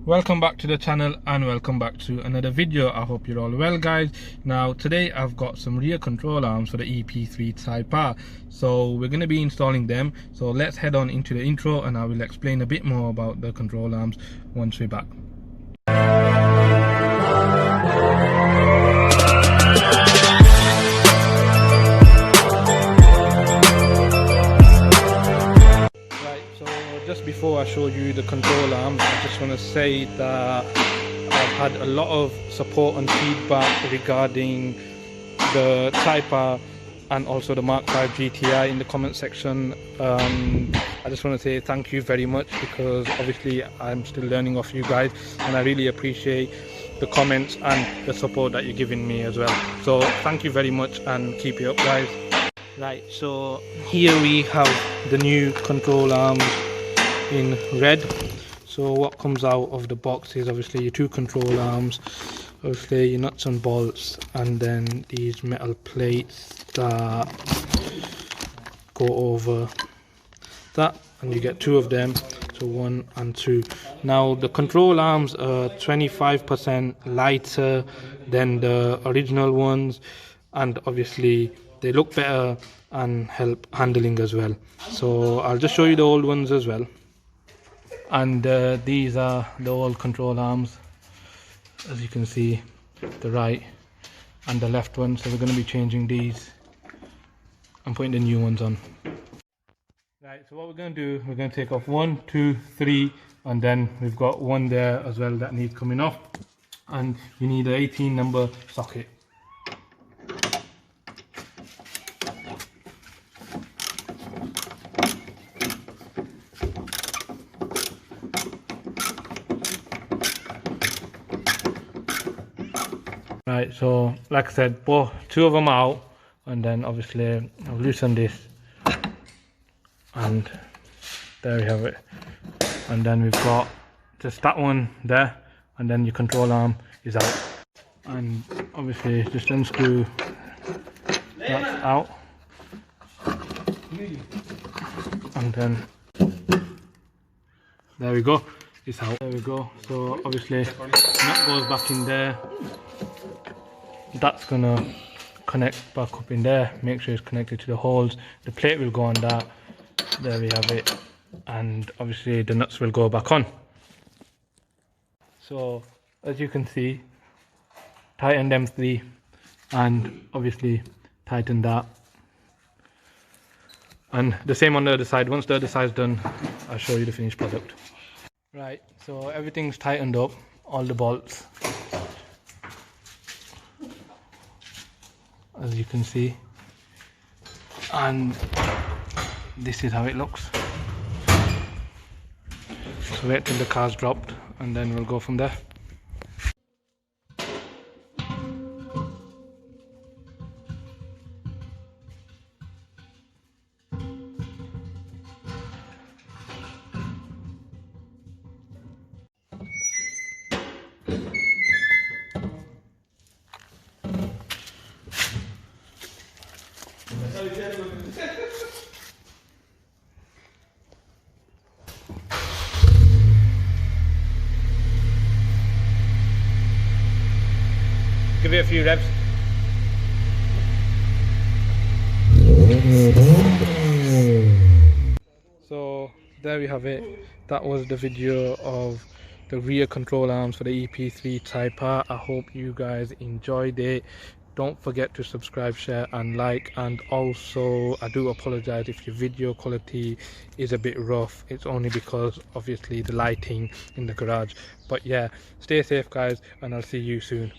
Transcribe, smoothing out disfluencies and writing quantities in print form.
Welcome back to the channel and welcome back to another video. I hope you're all well, guys. Now today I've got some rear control arms for the Ep3 Type R, so we're going to be installing them. So let's head on into the intro and I will explain a bit more about the control arms once we're back. Just before I show you the control arms, I just want to say that I've had a lot of support and feedback regarding the Type R and also the Mark 5 GTI in the comment section. I just want to say thank you very much, because obviously I'm still learning off you guys and I really appreciate the comments and the support that you're giving me as well. So thank you very much and keep it up, guys. Right, so here we have the new control arms in red. So what comes out of the box is obviously your two control arms, obviously your nuts and bolts, and then these metal plates that go over that, and you get two of them, so 1 and 2. Now the control arms are 25% lighter than the original ones, and obviously they look better and help handling as well. So I'll just show you the old ones as well. And these are the old control arms, as you can see, the right and the left one. So we're going to be changing these and putting the new ones on. Right, so what we're going to do, we're going to take off 1, 2, 3, and then we've got one there as well that needs coming off, and you need an 18 number socket. Right, so like I said, two of them out, and then obviously I've loosened this, and there we have it. And then we've got just that one there, and then your control arm is out. And obviously just unscrew that out, and then there we go, it's out. There we go. So obviously that goes back in there. That's gonna connect back up in there. Make sure it's connected to the holes. The plate will go on that. There we have it. And obviously the nuts will go back on. So as you can see, tighten them 3 and obviously tighten that. And the same on the other side. Once the other side's done, I'll show you the finished product. Right, so everything's tightened up, all the bolts, as you can see, and this is how it looks. So wait till the car's dropped and then we'll go from there. Give it a few revs. So there we have it. That was the video of the rear control arms for the Ep3 Type R. I hope you guys enjoyed it. Don't forget to subscribe, share and like, and also I do apologize if your video quality is a bit rough. It's only because obviously the lighting in the garage. But yeah, stay safe guys, and I'll see you soon.